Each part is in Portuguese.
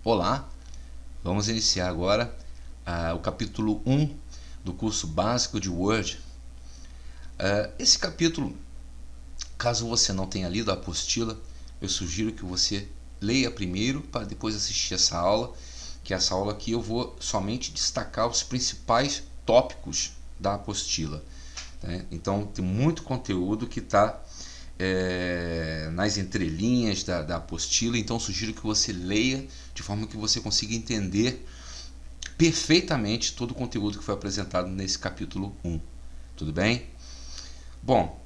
Olá, vamos iniciar agora o capítulo 1 do curso básico de Word. Esse capítulo, caso você não tenha lido a apostila, eu sugiro que você leia primeiro para depois assistir essa aula, que essa aula aqui eu vou somente destacar os principais tópicos da apostila. Então tem muito conteúdo que está nas entrelinhas da apostila, então sugiro que você leia de forma que você consiga entender perfeitamente todo o conteúdo que foi apresentado nesse capítulo 1. Tudo bem? Bom,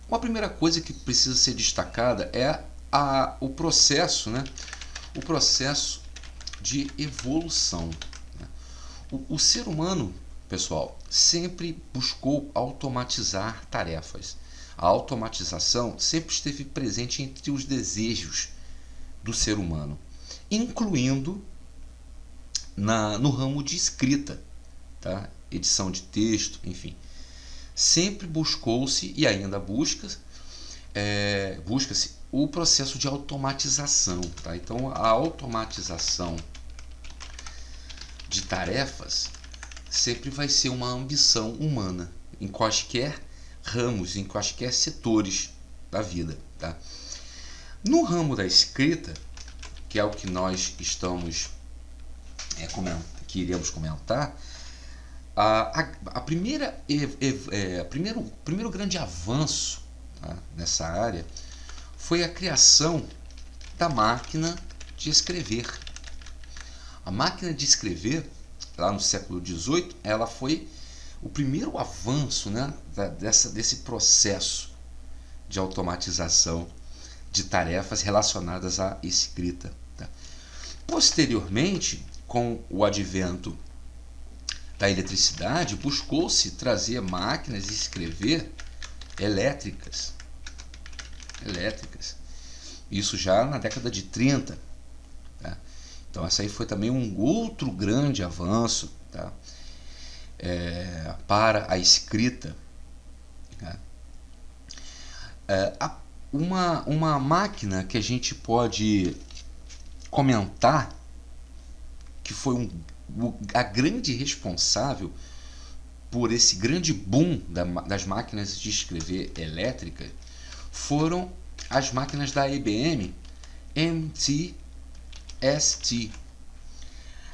uma primeira coisa que precisa ser destacada é o processo, né? O processo de evolução. O ser humano, pessoal, sempre buscou automatizar tarefas. A automatização sempre esteve presente entre os desejos do ser humano, incluindo no ramo de escrita, tá? Edição de texto, enfim. Sempre buscou-se e ainda busca-se o processo de automatização. Tá? Então, a automatização de tarefas sempre vai ser uma ambição humana em quaisquer ramos, em quaisquer setores da vida. Tá? No ramo da escrita, que é o que nós estamos que iremos comentar, primeiro grande avanço, tá, nessa área foi a criação da máquina de escrever. A máquina de escrever, lá no século XVIII, ela foi o primeiro avanço, né, desse processo de automatização de tarefas relacionadas à escrita. Tá? Posteriormente, com o advento da eletricidade, buscou-se trazer máquinas de escrever elétricas. Isso já na década de 30. Tá? Então, essa aí foi também um outro grande avanço, tá? Para a escrita. Tá? Uma máquina que a gente pode comentar que foi a grande responsável por esse grande boom das máquinas de escrever elétricas foram as máquinas da IBM MT-ST.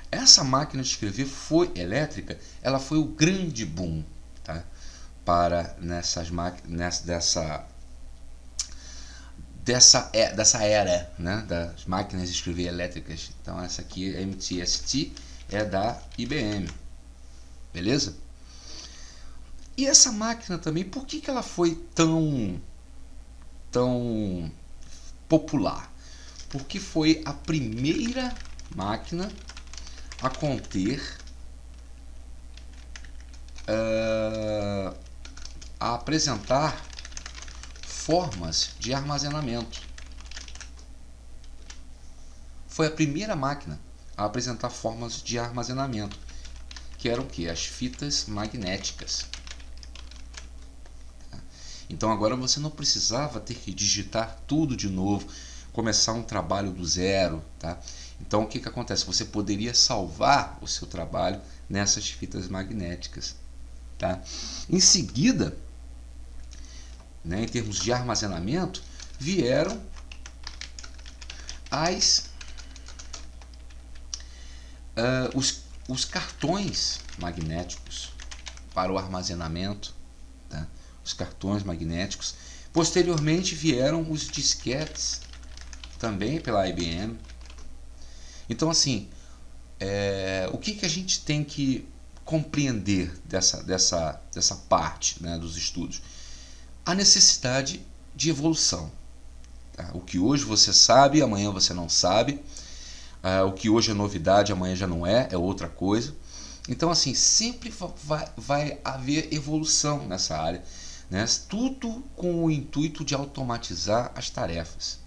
Essa máquina de escrever elétrica, ela foi o grande boom, tá? Para nessas máquinas dessa era, né, das máquinas de escrever elétricas. Então essa aqui, a MT-ST, é da IBM, beleza? E essa máquina também, por que ela foi tão popular? Porque foi a primeira máquina a conter a apresentar formas de armazenamento. Foi a primeira máquina a apresentar formas de armazenamento, que eram o quê? As fitas magnéticas. Então agora você não precisava ter que digitar tudo de novo, começar um trabalho do zero. Tá? Então o que acontece? Você poderia salvar o seu trabalho nessas fitas magnéticas. Tá? Em seguida, né, em termos de armazenamento, vieram os cartões magnéticos para o armazenamento. Tá? Os cartões magnéticos. Posteriormente vieram os disquetes, também pela IBM. Então, assim, o que a gente tem que compreender dessa parte, né, dos estudos? A necessidade de evolução. Tá? O que hoje você sabe, amanhã você não sabe. O que hoje é novidade, amanhã já não é outra coisa. Então, assim, sempre vai haver evolução nessa área, né? Tudo com o intuito de automatizar as tarefas.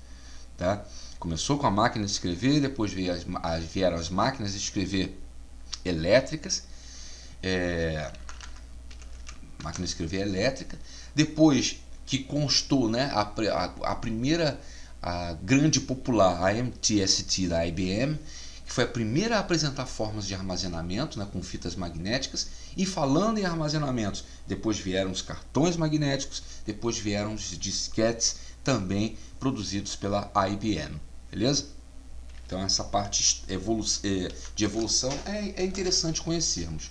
Tá? Começou com a máquina de escrever, depois vieram as máquinas de escrever elétricas, máquina de escrever elétrica, depois que constou, né, a primeira a grande popular, a MTST da IBM, que foi a primeira a apresentar formas de armazenamento, né, com fitas magnéticas. E falando em armazenamentos, depois vieram os cartões magnéticos, depois vieram os disquetes, também produzidos pela IBM, beleza? Então essa parte de evolução é interessante conhecermos.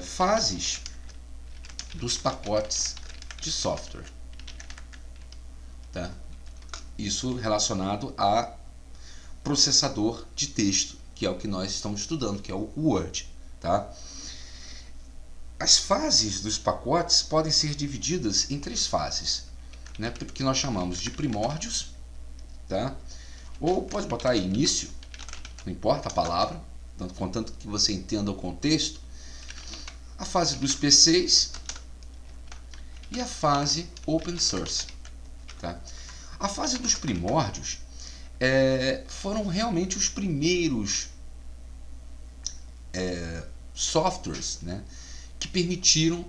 Fases dos pacotes de software, tá? Isso relacionado a processador de texto, que é o que nós estamos estudando, que é o Word, tá? As fases dos pacotes podem ser divididas em 3 fases, né, que nós chamamos de primórdios, tá? Ou pode botar aí início, não importa a palavra, contanto que você entenda o contexto. A fase dos PCs e a fase open source, tá? A fase dos primórdios foram realmente os primeiros softwares, né, que permitiram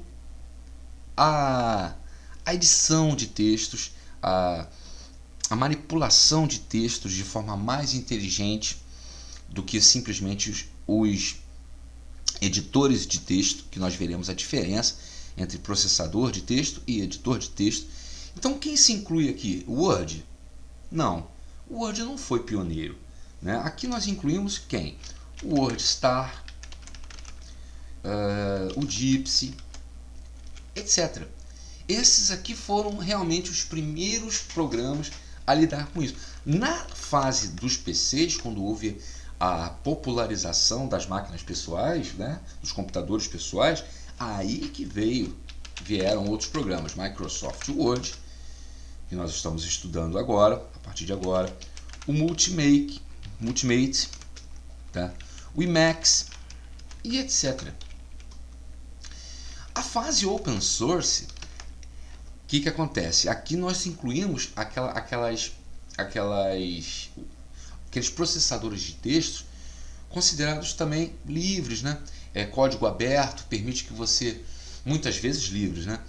a edição de textos, a manipulação de textos de forma mais inteligente do que simplesmente os editores de texto, que nós veremos a diferença entre processador de texto e editor de texto. Então quem se inclui aqui? O Word? Não, o Word não foi pioneiro, né? Aqui nós incluímos quem? O WordStar, o Gypsy, etc. Esses aqui foram realmente os primeiros programas a lidar com isso. Na fase dos PCs, quando houve a popularização das máquinas pessoais, né, dos computadores pessoais, aí que vieram outros programas, Microsoft Word, que nós estamos estudando agora, a partir de agora, o Multimate, tá? O Emacs e etc. A fase open source, o que acontece? Aqui nós incluímos aqueles processadores de texto considerados também livres, né? Código aberto, permite que você, muitas vezes livres, né?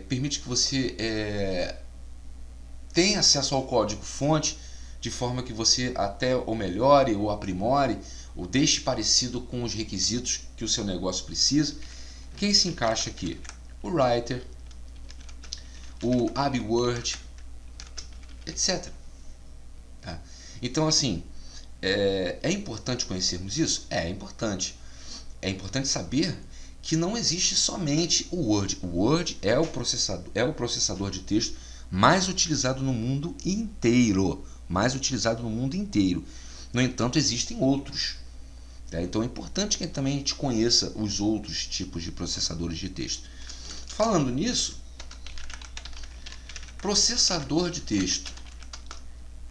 Permite que você tenha acesso ao código fonte, de forma que você até ou melhore ou aprimore ou deixe parecido com os requisitos que o seu negócio precisa. Quem se encaixa aqui? O Writer, o AbiWord, etc. Tá? Então, assim, é importante conhecermos isso? É importante. É importante saber que não existe somente o Word. O Word é o processador de texto mais utilizado no mundo inteiro. No entanto, existem outros. Tá? Então é importante que também a gente conheça os outros tipos de processadores de texto. Falando nisso, processador de texto,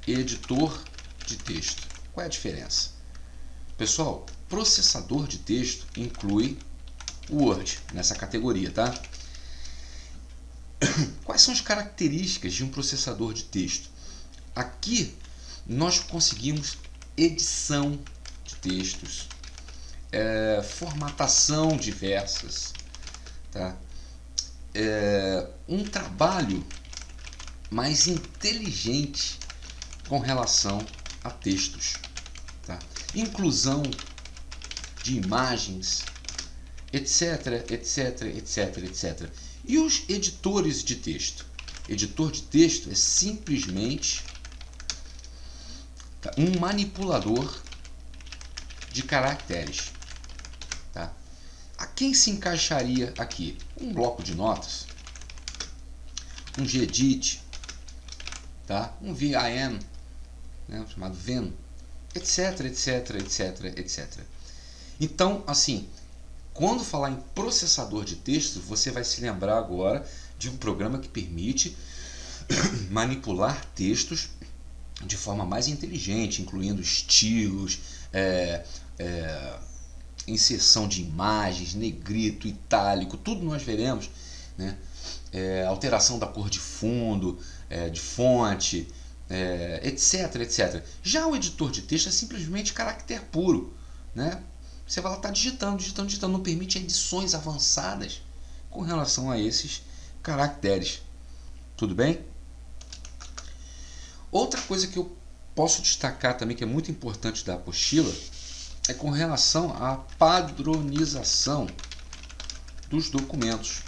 editor de texto. Qual é a diferença? Pessoal, processador de texto inclui o Word nessa categoria, tá? Quais são as características de um processador de texto? Aqui nós conseguimos edição de textos, formatação diversas, tá? Um trabalho mais inteligente com relação a textos, tá? Inclusão de imagens, etc. E os editores de texto? Editor de texto é simplesmente um manipulador de caracteres, tá? A quem se encaixaria aqui? Um bloco de notas, um Gedit, tá? Um VIM, né, chamado Vim, etc. Então, assim, quando falar em processador de texto, você vai se lembrar agora de um programa que permite manipular textos de forma mais inteligente, incluindo estilos, inserção de imagens, negrito, itálico, tudo nós veremos, né? Alteração da cor de fundo, de fonte, etc. Já o editor de texto é simplesmente caractere puro, né? Você vai lá estar digitando, não permite edições avançadas com relação a esses caracteres. Tudo bem? Outra coisa que eu posso destacar também, que é muito importante da apostila, é com relação à padronização dos documentos.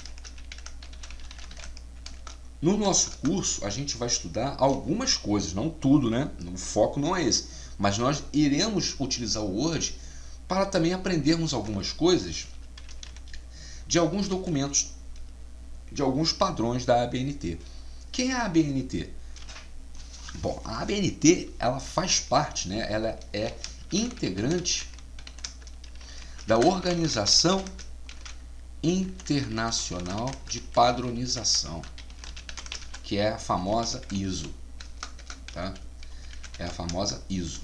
No nosso curso, a gente vai estudar algumas coisas, não tudo, né? O foco não é esse. Mas nós iremos utilizar o Word para também aprendermos algumas coisas de alguns documentos, de alguns padrões da ABNT. Quem é a ABNT? Bom, a ABNT, ela faz parte, né? Ela é integrante da Organização Internacional de Padronização, que é a famosa ISO, tá? É a famosa ISO.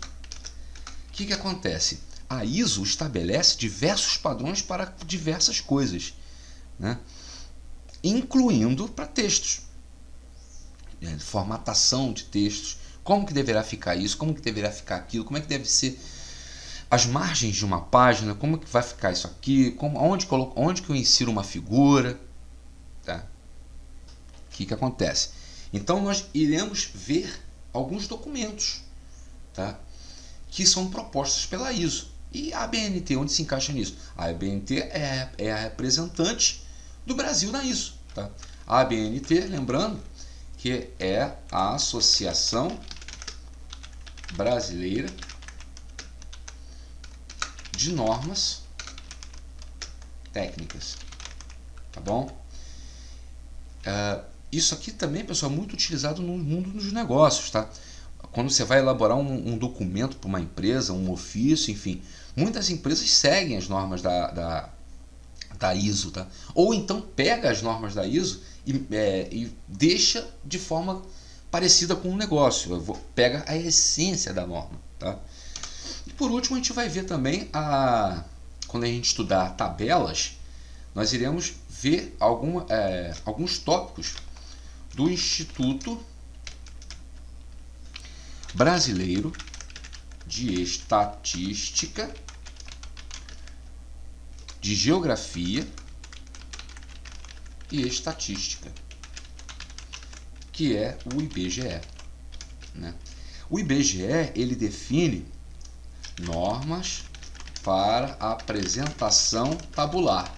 O que acontece? A ISO estabelece diversos padrões para diversas coisas, né? Incluindo para textos, formatação de textos, como que deverá ficar isso, como que deverá ficar aquilo, como é que deve ser as margens de uma página, como que vai ficar isso aqui, onde que eu insiro uma figura, tá? O que acontece? Então nós iremos ver alguns documentos, tá? Que são propostos pela ISO. E a ABNT, onde se encaixa nisso? A ABNT é a representante do Brasil na ISO, tá? A ABNT, lembrando, que é a Associação Brasileira de Normas Técnicas, tá bom? Isso aqui também, pessoal, é muito utilizado no mundo dos negócios, tá? Quando você vai elaborar um documento para uma empresa, um ofício, enfim, muitas empresas seguem as normas da ISO, tá? Ou então pega as normas da ISO e deixa de forma parecida com o negócio, pega a essência da norma, tá? E por último, a gente vai ver também, quando a gente estudar tabelas, nós iremos ver alguns tópicos do Instituto Brasileiro de Estatística, de Geografia e Estatística, que é o IBGE, né? O IBGE, ele define normas para apresentação tabular.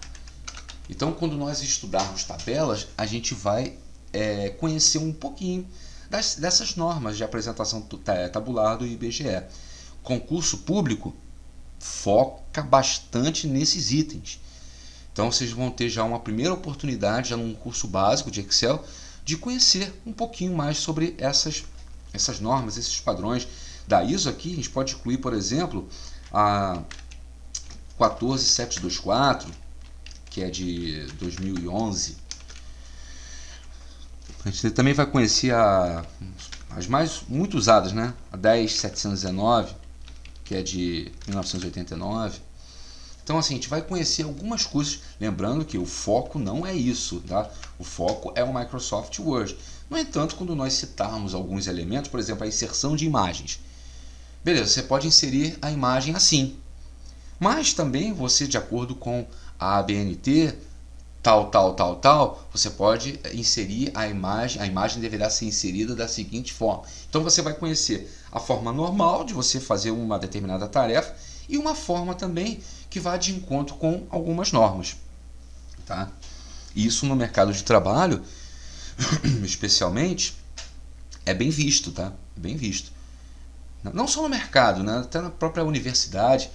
Então, quando nós estudarmos tabelas, a gente vai conhecer um pouquinho dessas normas de apresentação tabular do IBGE. Concurso público foca bastante nesses itens. Então, vocês vão ter já uma primeira oportunidade, já num curso básico de Excel, de conhecer um pouquinho mais sobre essas normas, esses padrões. Da ISO aqui, a gente pode incluir, por exemplo, a 14724, que é de 2011. A gente também vai conhecer as muito usadas, né? A 10719, que é de 1989. Então, assim, a gente vai conhecer algumas coisas, lembrando que o foco não é isso, tá? O foco é o Microsoft Word. No entanto, quando nós citarmos alguns elementos, por exemplo, a inserção de imagens, beleza, você pode inserir a imagem assim, mas também você, de acordo com a ABNT, tal, você pode inserir a imagem deverá ser inserida da seguinte forma. Então você vai conhecer a forma normal de você fazer uma determinada tarefa e uma forma também que vai de encontro com algumas normas, tá? Isso no mercado de trabalho, especialmente, é bem visto, tá? Bem visto. Não só no mercado, né? Até na própria universidade,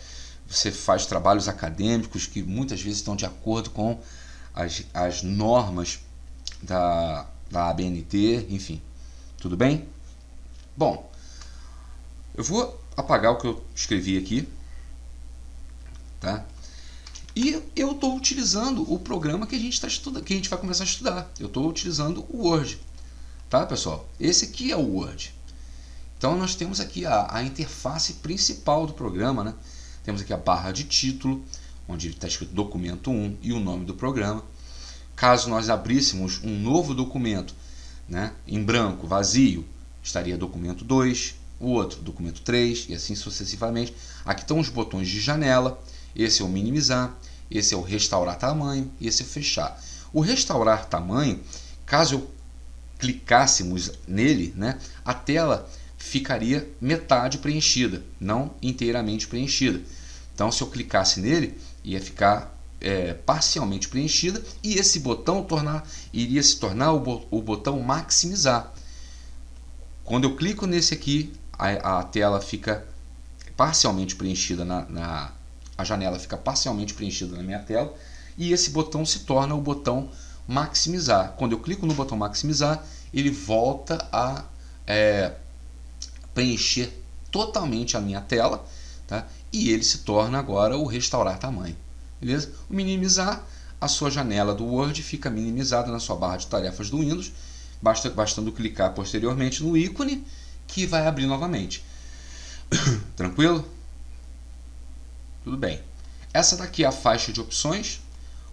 você faz trabalhos acadêmicos que muitas vezes estão de acordo com as normas da ABNT, enfim. Tudo bem? Bom, eu vou apagar o que eu escrevi aqui, tá? E eu estou utilizando o programa que a gente está estudando, que a gente vai começar a estudar. Eu estou utilizando o Word, tá, pessoal? Esse aqui é o Word. Então nós temos aqui a interface principal do programa, né? Temos aqui a barra de título, onde está escrito documento 1 e o nome do programa. Caso nós abríssemos um novo documento, né, em branco, vazio, estaria documento 2, o outro documento 3 e assim sucessivamente. Aqui estão os botões de janela, esse é o minimizar, esse é o restaurar tamanho e esse é o fechar. O restaurar tamanho, caso eu clicássemos nele, né, a tela ficaria metade preenchida, não inteiramente preenchida. Então, se eu clicasse nele, ia ficar parcialmente preenchida, e esse botão iria se tornar o botão maximizar. Quando eu clico nesse aqui, a tela fica parcialmente preenchida, a janela fica parcialmente preenchida na minha tela, e esse botão se torna o botão maximizar. Quando eu clico no botão maximizar, ele volta a preencher totalmente a minha tela, tá? E ele se torna agora o restaurar tamanho. Beleza? O minimizar, a sua janela do Word fica minimizada na sua barra de tarefas do Windows, bastando clicar posteriormente no ícone, que vai abrir novamente. Tranquilo? Tudo bem. Essa daqui é a faixa de opções,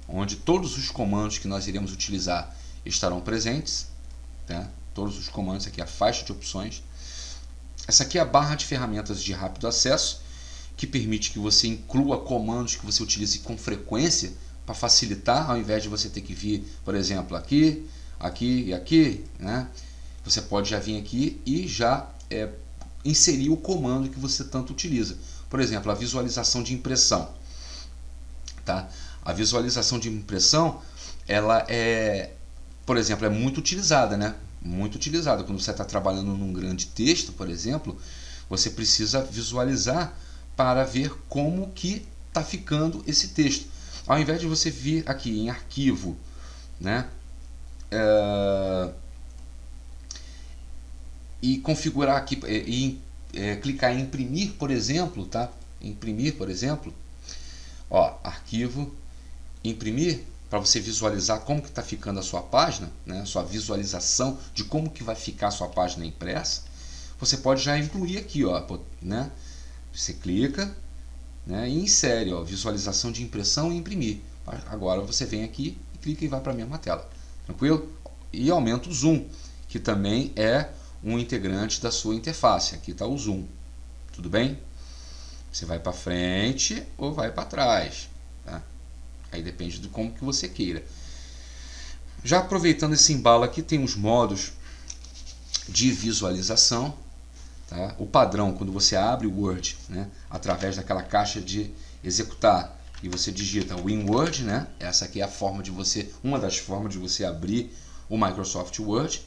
onde todos os comandos que nós iremos utilizar estarão presentes, tá? Todos os comandos aqui, a faixa de opções. Essa aqui é a barra de ferramentas de rápido acesso, que permite que você inclua comandos que você utilize com frequência para facilitar, ao invés de você ter que vir, por exemplo, aqui, aqui e aqui, né? Você pode já vir aqui e já inserir o comando que você tanto utiliza. Por exemplo, a visualização de impressão. Tá? A visualização de impressão, ela por exemplo, é muito utilizada, né? Muito utilizada. Quando você está trabalhando num grande texto, por exemplo, você precisa visualizar para ver como que está ficando esse texto. Ao invés de você vir aqui em arquivo, né? E configurar aqui e clicar em imprimir, por exemplo, tá? Imprimir, por exemplo, ó, arquivo, imprimir, para você visualizar como que está ficando a sua página, né? A sua visualização de como que vai ficar a sua página impressa. Você pode já incluir aqui, ó, né? Você clica, né, e insere, ó, visualização de impressão e imprimir. Agora você vem aqui e clica e vai para a mesma tela. Tranquilo? E aumenta o zoom, que também é um integrante da sua interface. Aqui está o zoom. Tudo bem? Você vai para frente ou vai para trás. Tá? Aí depende de como que você queira. Já aproveitando esse embalo aqui, tem os modos de visualização. Tá? O padrão, quando você abre o Word, né, através daquela caixa de executar, e você digita WinWord, né, essa aqui é a forma de uma das formas de você abrir o Microsoft Word.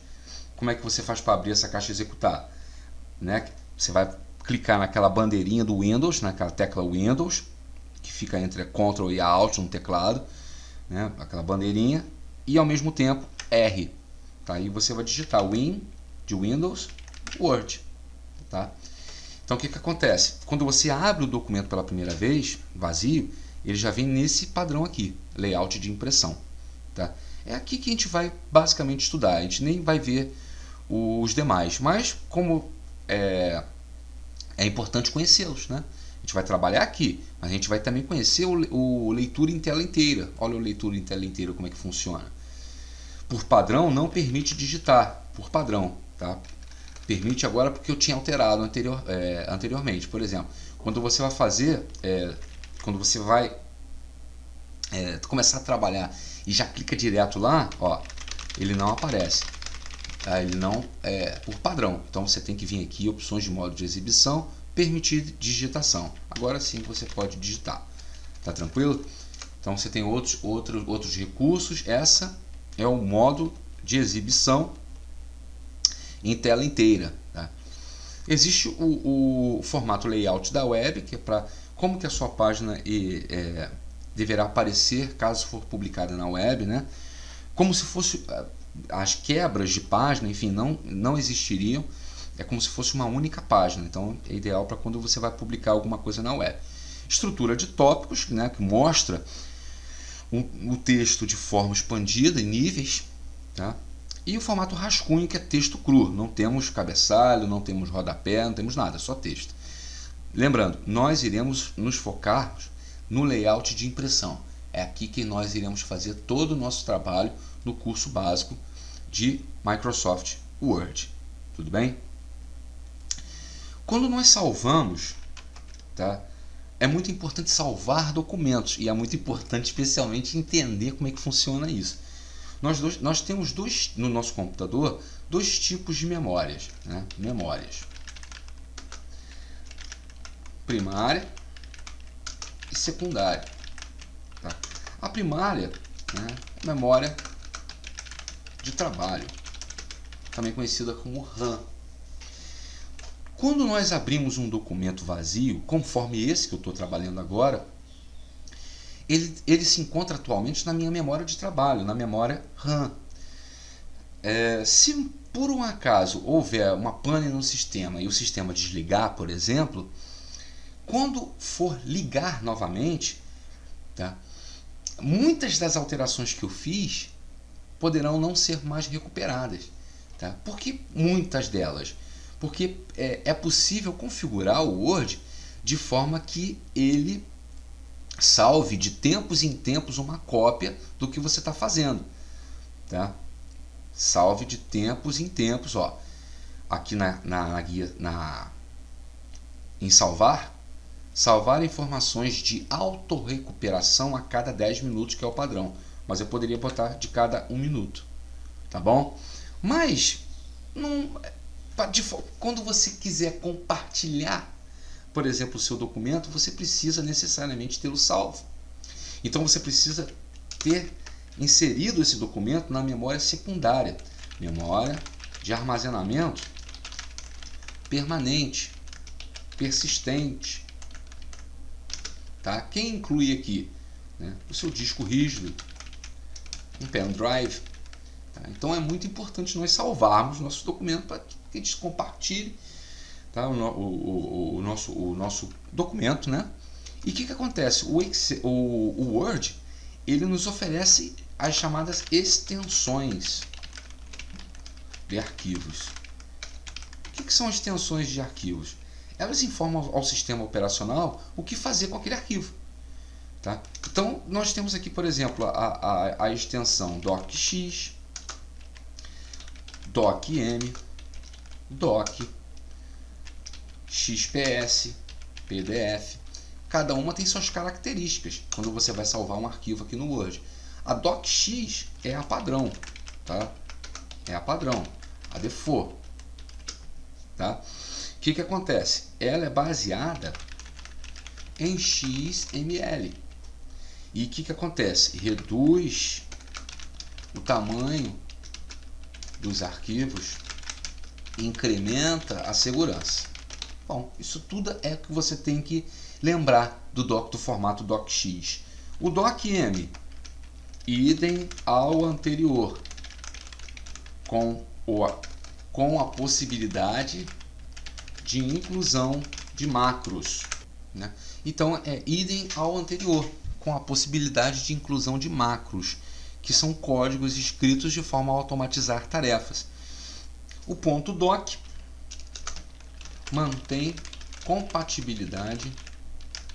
Como é que você faz para abrir essa caixa de executar? Né? Você vai clicar naquela bandeirinha do Windows, naquela tecla Windows, que fica entre a Ctrl e a Alt no teclado, né? Aquela bandeirinha, e ao mesmo tempo R. Tá? Aí você vai digitar Win de Windows, Word. Tá? Então o que acontece? Quando você abre o documento pela primeira vez, vazio, ele já vem nesse padrão aqui, layout de impressão. Tá? É aqui que a gente vai basicamente estudar, a gente nem vai ver os demais, mas como é importante conhecê-los, né? A gente vai trabalhar aqui, mas a gente vai também conhecer o leitura em tela inteira. Olha o leitura em tela inteira como é que funciona. Por padrão não permite digitar, por padrão, tá? Permite agora porque eu tinha alterado anteriormente. Por exemplo, quando você vai fazer, quando você vai começar a trabalhar e já clica direto lá, ó, ele não aparece. Tá? Ele não por padrão. Então você tem que vir aqui, opções de modo de exibição, permitir digitação. Agora sim você pode digitar. Tá tranquilo? Então você tem outros recursos. Essa é o modo de exibição em tela inteira. Tá? Existe o formato layout da web, que é para como que a sua página deverá aparecer caso for publicada na web, né? Como se fosse as quebras de página, enfim, não existiriam. É como se fosse uma única página. Então é ideal para quando você vai publicar alguma coisa na web. Estrutura de tópicos, né, que mostra o texto de forma expandida em níveis, tá? E o formato rascunho, que é texto cru. Não temos cabeçalho, não temos rodapé, não temos nada, é só texto. Lembrando, nós iremos nos focar no layout de impressão. É aqui que nós iremos fazer todo o nosso trabalho no curso básico de Microsoft Word. Tudo bem? Quando nós salvamos, tá? É muito importante salvar documentos. E é muito importante especialmente entender como é que funciona isso. Nós temos no nosso computador dois tipos de memórias, né? Memórias primária e secundária. Tá? A primária, né, é memória de trabalho, também conhecida como RAM. Quando nós abrimos um documento vazio, conforme esse que eu estou trabalhando agora, ele se encontra atualmente na minha memória de trabalho, na memória RAM. Se por um acaso houver uma pane no sistema e o sistema desligar, por exemplo, quando for ligar novamente, tá, muitas das alterações que eu fiz poderão não ser mais recuperadas. Tá? Por que muitas delas? Porque é possível configurar o Word de forma que ele salve de tempos em tempos uma cópia do que você está fazendo. Tá? Salve de tempos em tempos. Ó. Aqui na guia, em salvar informações de autorrecuperação a cada 10 minutos, que é o padrão. Mas eu poderia botar de cada 1 minuto. Tá bom? Mas, quando você quiser compartilhar, por exemplo, o seu documento, você precisa necessariamente tê-lo salvo. Então você precisa ter inserido esse documento na memória secundária, memória de armazenamento permanente, persistente. Tá? Quem inclui aqui? Né? O seu disco rígido, um pendrive. Tá? Então é muito importante nós salvarmos nossos documentos para que eles compartilhem, tá? o nosso documento, né? E o que acontece? O Word, ele nos oferece as chamadas extensões de arquivos. O que são extensões de arquivos? Elas informam ao sistema operacional o que fazer com aquele arquivo. Tá? Então, nós temos aqui, por exemplo, a extensão docx, docm, doc, xps, pdf. Cada uma tem suas características quando você vai salvar um arquivo aqui no Word. A docx é a padrão, tá? É a padrão, a default. Tá? O que acontece? Ela é baseada em XML. E o que acontece? Reduz o tamanho dos arquivos, incrementa a segurança. Bom, isso tudo é o que você tem que lembrar do formato docx. O docm, idem ao anterior, com a possibilidade de inclusão de macros. Né? Então, é idem ao anterior, com a possibilidade de inclusão de macros, que são códigos escritos de forma a automatizar tarefas. O ponto doc mantém compatibilidade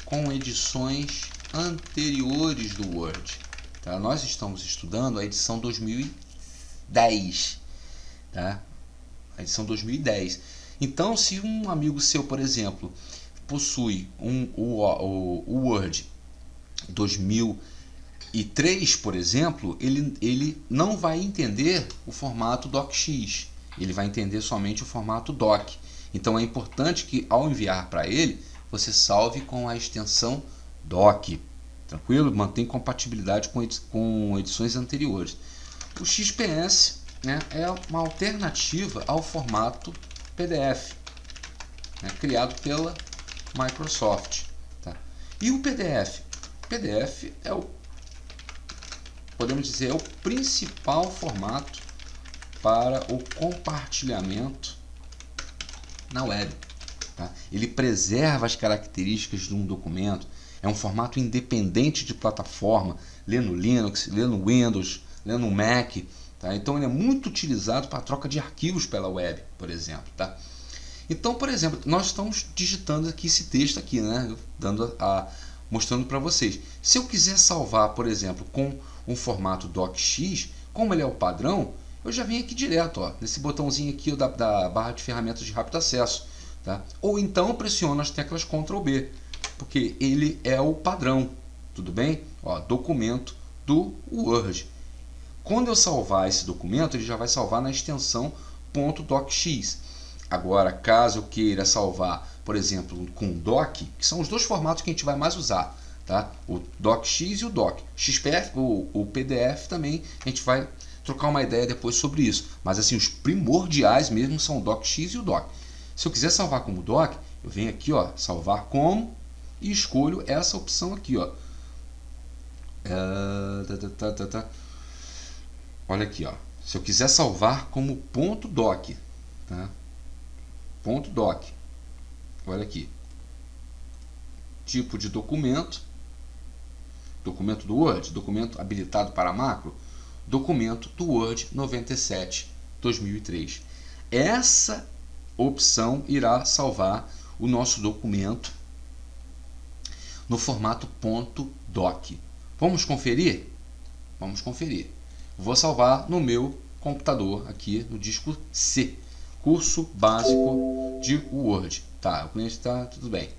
com edições anteriores do Word. Tá? Nós estamos estudando a edição 2010. Tá? A edição 2010. Então, se um amigo seu, por exemplo, possui o Word 2003, por exemplo, ele não vai entender o formato docx. Ele vai entender somente o formato doc. Então é importante que, ao enviar para ele, você salve com a extensão doc. Tranquilo? Mantém compatibilidade com edições anteriores. O XPS, né, é uma alternativa ao formato PDF, né, criado pela Microsoft. Tá? E o PDF? O PDF podemos dizer, é o principal formato para o compartilhamento na web. Tá? Ele preserva as características de um documento, é um formato independente de plataforma, lê no Linux, lê no Windows, lê no Mac. Tá? Então ele é muito utilizado para a troca de arquivos pela web, por exemplo. Tá? Então, por exemplo, nós estamos digitando aqui esse texto aqui, né? Mostrando para vocês. Se eu quiser salvar, por exemplo, com um formato docx, como ele é o padrão, eu já venho aqui direto, ó, nesse botãozinho aqui da barra de ferramentas de rápido acesso. Tá? Ou então eu pressiono as teclas Ctrl B, porque ele é o padrão. Tudo bem? Ó, documento do Word. Quando eu salvar esse documento, ele já vai salvar na extensão .docx. Agora, caso eu queira salvar, por exemplo, com doc, que são os dois formatos que a gente vai mais usar, tá? O docx e o doc. XPF, o PDF também, a gente vai trocar uma ideia depois sobre isso. Mas assim, os primordiais mesmo são o docx e o doc. Se eu quiser salvar como doc, eu venho aqui, ó, salvar como, e escolho essa opção aqui, ó. Olha aqui, ó. Se eu quiser salvar como .doc, tá? .doc. Olha aqui. Tipo de documento. Documento do Word, documento habilitado para macro, documento do Word 97/2003. Essa opção irá salvar o nosso documento no formato .doc. Vamos conferir? Vamos conferir. Vou salvar no meu computador aqui no disco C, curso básico de Word. Tá, o cliente está tudo bem.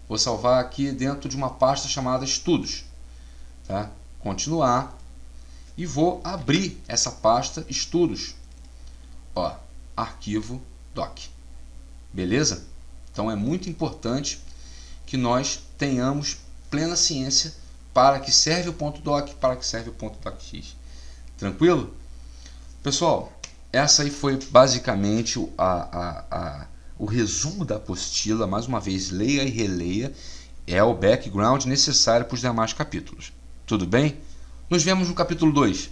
Vou salvar aqui dentro de uma pasta chamada estudos. Tá? Continuar e vou abrir essa pasta estudos. Ó, arquivo doc. Beleza? Então é muito importante que nós tenhamos plena ciência para que serve o .doc, para que serve o .docx. Tranquilo? Pessoal, essa aí foi basicamente o resumo da apostila. Mais uma vez, leia e releia. É o background necessário para os demais capítulos. Tudo bem? Nos vemos no capítulo 2.